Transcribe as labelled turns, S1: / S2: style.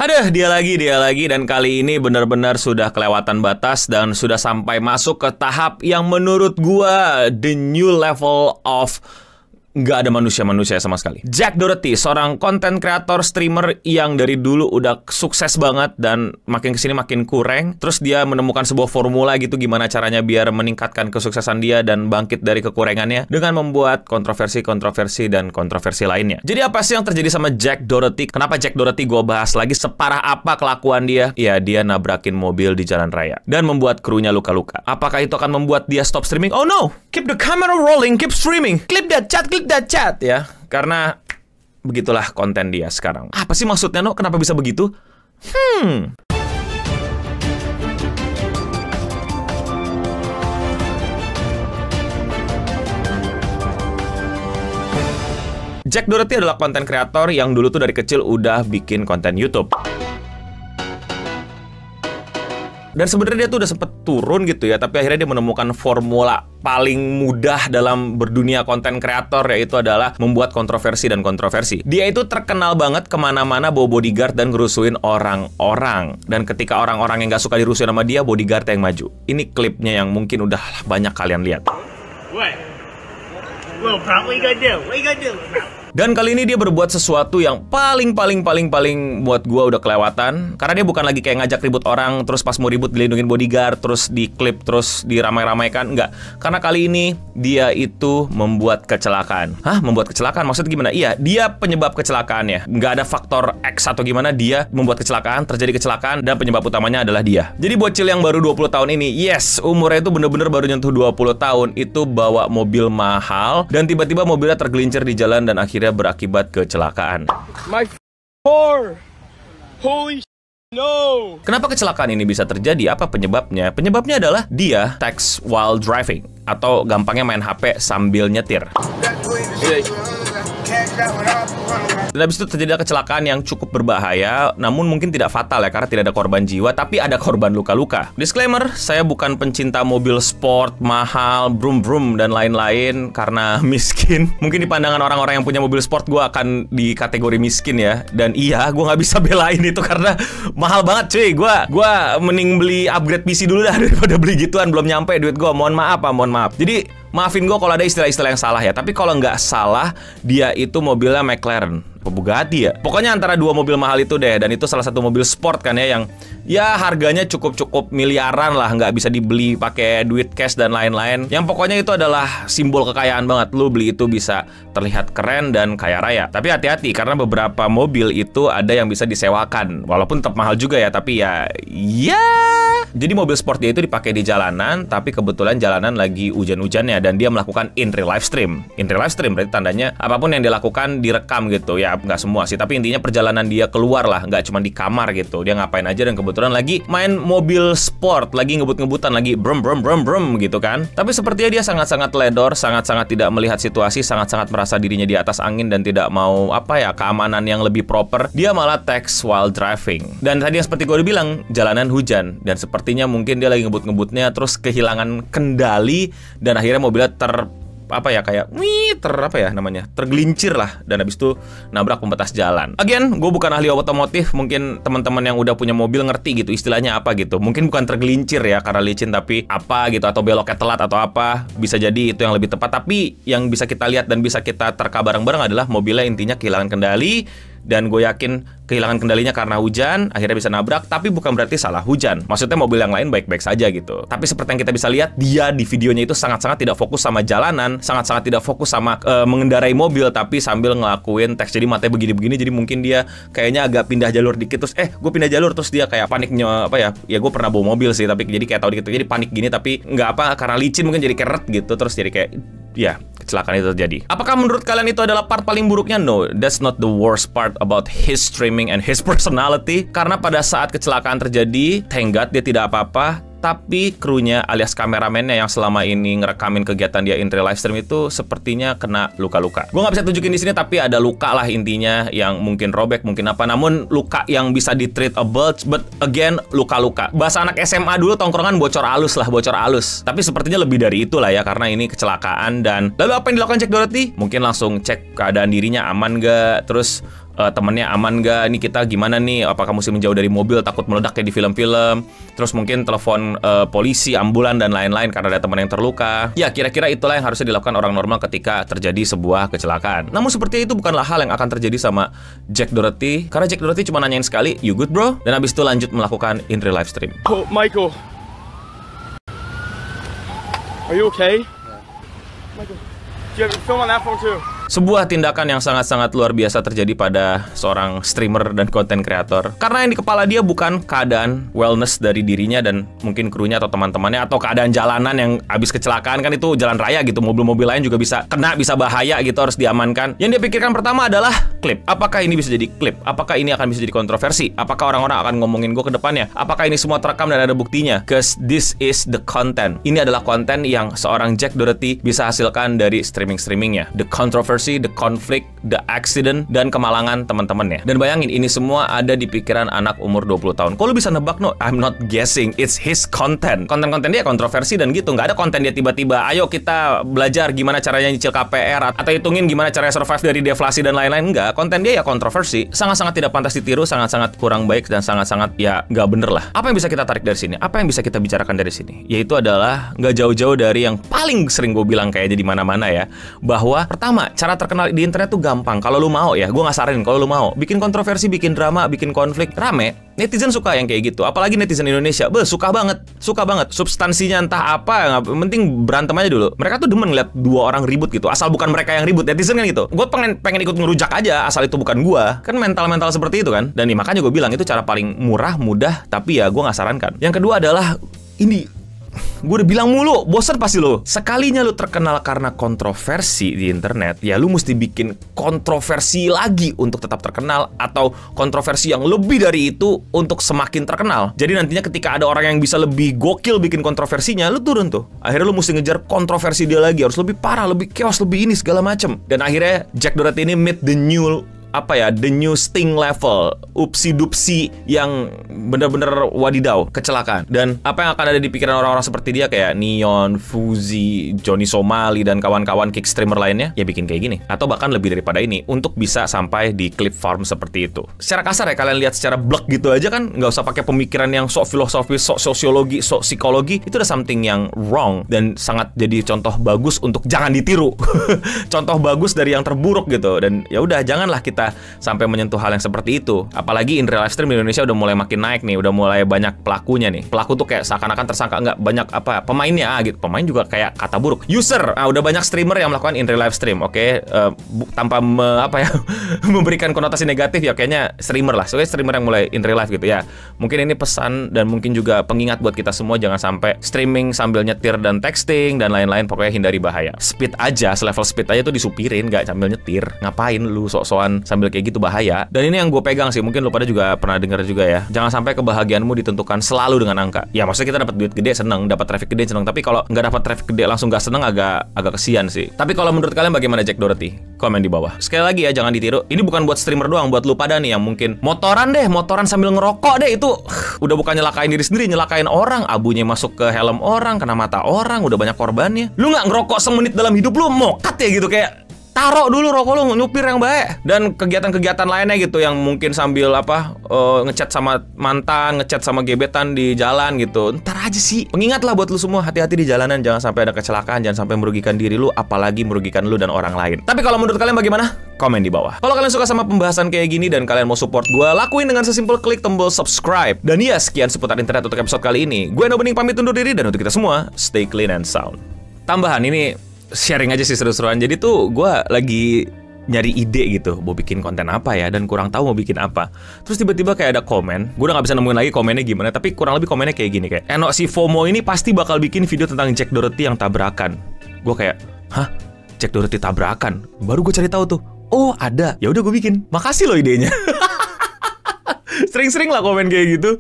S1: Aduh, dia lagi, dan kali ini benar-benar sudah kelewatan batas dan sudah sampai masuk ke tahap yang menurut gua the new level of nggak ada manusia-manusia sama sekali. Jack Doherty, seorang konten kreator streamer yang dari dulu udah sukses banget dan makin kesini makin kurang. Terus dia menemukan sebuah formula gitu gimana caranya biar meningkatkan kesuksesan dia dan bangkit dari kekurangannya dengan membuat kontroversi dan kontroversi lainnya. Jadi apa sih yang terjadi sama Jack Doherty? Kenapa Jack Doherty gue bahas lagi? Separah apa kelakuan dia? Ya, dia nabrakin mobil di jalan raya dan membuat krunya luka-luka. Apakah itu akan membuat dia stop streaming? Oh no! Keep the camera rolling, keep streaming. Clip that chat ya. Karena begitulah konten dia sekarang. Apa sih maksudnya, no? Kenapa bisa begitu? Jack Doherty adalah konten kreator yang dulu tuh dari kecil udah bikin konten YouTube. Dan sebenarnya dia tuh udah sempet turun gitu ya, tapi akhirnya dia menemukan formula paling mudah dalam berdunia konten kreator, yaitu adalah membuat kontroversi dan kontroversi. Dia itu terkenal banget kemana-mana bawa bodyguard dan ngerusuin orang-orang. Dan ketika orang-orang yang gak suka dirusuin sama dia, bodyguard yang maju. Ini klipnya yang mungkin udah banyak kalian lihat. Dan kali ini dia berbuat sesuatu yang paling buat gua udah kelewatan. Karena dia bukan lagi kayak ngajak ribut orang, terus pas mau ribut dilindungin bodyguard, terus diklip, terus diramai-ramaikan. Enggak. Karena kali ini dia itu membuat kecelakaan. Hah? Membuat kecelakaan? Maksudnya gimana? Iya, dia penyebab kecelakaannya. Nggak ada faktor X atau gimana, dia membuat kecelakaan, terjadi kecelakaan, dan penyebab utamanya adalah dia. Jadi bocil yang baru 20 tahun ini, yes, umurnya itu bener-bener baru nyentuh 20 tahun, itu bawa mobil mahal, dan tiba-tiba mobilnya tergelincir di jalan dan akhirnya berakibat kecelakaan.
S2: My car. Holy no.
S1: Kenapa kecelakaan ini bisa terjadi? Apa penyebabnya? Penyebabnya adalah dia text while driving, atau gampangnya main HP sambil nyetir. Dan habis itu terjadi kecelakaan yang cukup berbahaya, namun mungkin tidak fatal ya, karena tidak ada korban jiwa, tapi ada korban luka-luka. Disclaimer, saya bukan pencinta mobil sport, mahal, brum-brum, dan lain-lain, karena miskin. Mungkin di pandangan orang-orang yang punya mobil sport, gue akan di kategori miskin ya. Dan iya, gue nggak bisa belain itu karena mahal banget cuy. Gue mending beli upgrade PC dulu dah daripada beli gituan, belum nyampe duit gue. Mohon maaf. Jadi maafin gue kalau ada istilah-istilah yang salah ya. Tapi kalau nggak salah, dia itu mobilnya McLaren, Bugatti ya. Pokoknya antara dua mobil mahal itu deh. Dan itu salah satu mobil sport kan ya, yang ya harganya cukup miliaran lah, nggak bisa dibeli pakai duit cash dan lain-lain. Yang pokoknya itu adalah simbol kekayaan banget. Lu beli itu bisa terlihat keren dan kaya raya. Tapi hati-hati, karena beberapa mobil itu ada yang bisa disewakan. Walaupun tetap mahal juga ya, tapi ya. Jadi mobil sport dia itu dipakai di jalanan, tapi kebetulan jalanan lagi hujan-hujannya dan dia melakukan in real live stream. In real live stream berarti tandanya apapun yang dilakukan direkam gitu ya. Nggak semua sih, tapi intinya perjalanan dia keluar lah, nggak cuma di kamar gitu. Dia ngapain aja, dan kebetulan lagi main mobil sport, lagi ngebut-ngebutan, lagi brum gitu kan. Tapi sepertinya dia sangat-sangat ledor, sangat-sangat tidak melihat situasi, sangat-sangat merasa dirinya di atas angin dan tidak mau keamanan yang lebih proper. Dia malah text while driving. Dan tadi yang seperti gue udah bilang, jalanan hujan, dan sepertinya mungkin dia lagi ngebut-ngebutnya terus kehilangan kendali dan akhirnya mobilnya tergelincir lah, dan habis itu nabrak pembatas jalan. Again, gue bukan ahli otomotif, mungkin teman-teman yang udah punya mobil ngerti gitu istilahnya apa gitu. Mungkin bukan tergelincir ya karena licin, tapi apa gitu, atau beloknya telat atau apa, bisa jadi itu yang lebih tepat. Tapi yang bisa kita lihat dan bisa kita terka bareng-bareng adalah mobilnya intinya kehilangan kendali. Dan gue yakin kehilangan kendalinya karena hujan, akhirnya bisa nabrak, tapi bukan berarti salah hujan. Maksudnya mobil yang lain baik-baik saja gitu. Tapi seperti yang kita bisa lihat, dia di videonya itu sangat-sangat tidak fokus sama jalanan, sangat-sangat tidak fokus sama mengendarai mobil, tapi sambil ngelakuin teks. Jadi matanya begini-begini, jadi mungkin dia kayaknya agak pindah jalur dikit, terus gue pindah jalur, terus dia kayak paniknya ya gue pernah bawa mobil sih, tapi jadi kayak tahu dikit, jadi panik gini, tapi nggak karena licin mungkin jadi keret gitu, terus jadi kayak ya kecelakaan itu terjadi. Apakah menurut kalian itu adalah part paling buruknya? No, that's not the worst part about his streaming and his personality. Karena pada saat kecelakaan terjadi, thank God dia tidak apa-apa. Tapi krunya alias kameramennya yang selama ini ngerekamin kegiatan dia in real live stream itu sepertinya kena luka-luka. Gue nggak bisa tunjukin di sini, tapi ada luka lah intinya, yang mungkin robek, mungkin apa. Namun luka yang bisa di-treatable, but again luka-luka. Bahasa anak SMA dulu tongkrongan bocor alus lah, bocor alus. Tapi sepertinya lebih dari itu lah ya, karena ini kecelakaan. Dan lalu apa yang dilakukan Jack Doherty? Mungkin langsung cek keadaan dirinya aman gak, terus temennya aman gak, ini kita gimana nih, apakah mesti menjauh dari mobil takut meledak kayak di film-film, terus mungkin telepon polisi, ambulan dan lain-lain karena ada teman yang terluka. Ya kira-kira itulah yang harusnya dilakukan orang normal ketika terjadi sebuah kecelakaan. Namun seperti itu bukanlah hal yang akan terjadi sama Jack Doherty, karena Jack Doherty cuma nanyain sekali, "You good bro?" Dan habis itu lanjut melakukan in real live stream.
S2: Oh, Michael. Are you okay? Michael, do you have your film on that phone too?
S1: Sebuah tindakan yang sangat-sangat luar biasa terjadi pada seorang streamer dan konten kreator. Karena yang di kepala dia bukan keadaan wellness dari dirinya dan mungkin krunya atau teman-temannya, atau keadaan jalanan yang habis kecelakaan, kan itu jalan raya gitu, mobil-mobil lain juga bisa kena, bisa bahaya gitu, harus diamankan. Yang dia pikirkan pertama adalah klip. Apakah ini bisa jadi klip? Apakah ini akan bisa jadi kontroversi? Apakah orang-orang akan ngomongin gue ke depannya? Apakah ini semua terekam dan ada buktinya? Cause this is the content. Ini adalah konten yang seorang Jack Doherty bisa hasilkan dari streaming-streamingnya. The controversy, the conflict, the accident, dan kemalangan teman-temannya. Dan bayangin, ini semua ada di pikiran anak umur 20 tahun. Kok lu bisa nebak? No, I'm not guessing. It's his content. Konten-konten dia kontroversi dan gitu. Nggak ada konten dia tiba-tiba, ayo kita belajar gimana caranya nyicil KPR, atau hitungin gimana caranya survive dari deflasi dan lain-lain. Nggak. Konten dia ya kontroversi. Sangat-sangat tidak pantas ditiru, sangat-sangat kurang baik, dan sangat-sangat ya nggak bener lah. Apa yang bisa kita tarik dari sini? Apa yang bisa kita bicarakan dari sini? Yaitu adalah nggak jauh-jauh dari yang paling sering gue bilang kayaknya di mana-mana ya. Bahwa pertama, cara terkenal di internet tuh gampang. Kalau lu mau ya, gue nggak saranin. Kalau lu mau bikin kontroversi, bikin drama, bikin konflik, rame, netizen suka yang kayak gitu. Apalagi netizen Indonesia, suka banget, suka banget. Substansinya entah apa, yang penting berantem aja dulu. Mereka tuh demen ngeliat dua orang ribut gitu, asal bukan mereka yang ribut. Netizen kan gitu. Gue pengen ikut ngerujak aja, asal itu bukan gue. Kan mental seperti itu kan. Dan makanya gue bilang itu cara paling murah, mudah, tapi ya gue nggak sarankan. Yang kedua adalah ini. Gue udah bilang mulu, bosan pasti lo. Sekalinya lu terkenal karena kontroversi di internet, ya lu mesti bikin kontroversi lagi untuk tetap terkenal, atau kontroversi yang lebih dari itu untuk semakin terkenal. Jadi nantinya ketika ada orang yang bisa lebih gokil bikin kontroversinya, lu turun tuh. Akhirnya lu mesti ngejar kontroversi dia lagi, harus lebih parah, lebih chaos, lebih ini segala macem. Dan akhirnya Jack Doherty ini meet the new the new Sting level, upsi-dupsi yang bener-bener wadidaw, kecelakaan. Dan apa yang akan ada di pikiran orang-orang seperti dia kayak Neon, Fuzi, Johnny Somali, dan kawan-kawan kick streamer lainnya, ya bikin kayak gini. Atau bahkan lebih daripada ini, untuk bisa sampai di clip farm seperti itu. Secara kasar ya, kalian lihat secara blek gitu aja kan, nggak usah pakai pemikiran yang sok filosofis, sok sosiologi, sok psikologi. Itu udah something yang wrong, dan sangat jadi contoh bagus untuk jangan ditiru. Contoh bagus dari yang terburuk gitu. Dan ya udah, janganlah kita sampai menyentuh hal yang seperti itu. Apalagi in real live stream di Indonesia udah mulai makin naik nih, udah mulai banyak pelakunya nih. Pelaku tuh kayak seakan-akan tersangka, nggak banyak pemainnya gitu. Pemain juga kayak kata buruk. User, udah banyak streamer yang melakukan in real live stream. Oke, tanpa memberikan konotasi negatif ya, kayaknya streamer lah. Soalnya streamer yang mulai in real life gitu ya. Mungkin ini pesan dan mungkin juga pengingat buat kita semua, jangan sampai streaming sambil nyetir dan texting dan lain-lain. Pokoknya hindari bahaya. Speed aja, selevel speed aja tuh disupirin, nggak sambil nyetir. Ngapain lu sok-sokan sambil kayak gitu, bahaya. Dan ini yang gue pegang sih, mungkin lu pada juga pernah dengar juga ya. Jangan sampai kebahagiaanmu ditentukan selalu dengan angka. Ya maksudnya kita dapat duit gede seneng, dapat traffic gede seneng, tapi kalau nggak dapat traffic gede langsung nggak seneng, agak kesian sih. Tapi kalau menurut kalian bagaimana Jack Doherty? Komen di bawah. Sekali lagi ya, jangan ditiru. Ini bukan buat streamer doang, buat lu pada nih yang mungkin motoran sambil ngerokok deh, itu udah bukan nyelakain diri sendiri, nyelakain orang. Abunya masuk ke helm orang, kena mata orang, udah banyak korbannya. Lu nggak ngerokok semenit dalam hidup lu, mokat ya gitu, kayak taruh dulu rokok lu, nyupir yang baik. Dan kegiatan-kegiatan lainnya gitu yang mungkin sambil ngechat sama mantan, ngechat sama gebetan di jalan gitu. Ntar aja sih. Pengingatlah buat lu semua, hati-hati di jalanan, jangan sampai ada kecelakaan, jangan sampai merugikan diri lu, apalagi merugikan lu dan orang lain. Tapi kalau menurut kalian bagaimana? Komen di bawah. Kalau kalian suka sama pembahasan kayak gini dan kalian mau support gue, lakuin dengan sesimpel klik tombol subscribe. Dan ya, sekian seputar internet untuk episode kali ini. Gue Eno Bening pamit undur diri, dan untuk kita semua, stay clean and sound. Tambahan ini sharing aja sih, seru-seruan. Jadi tuh gue lagi nyari ide gitu, mau bikin konten apa ya, dan kurang tahu mau bikin apa. Terus tiba-tiba kayak ada komen, gue udah gak bisa nemuin lagi komennya gimana, tapi kurang lebih komennya kayak gini, kayak Eno si FOMO ini pasti bakal bikin video tentang Jack Doherty yang tabrakan. Gue kayak, hah? Jack Doherty tabrakan? Baru gue cari tahu tuh, oh ada. Ya udah gue bikin. Makasih loh idenya. Sering-sering lah komen kayak gitu.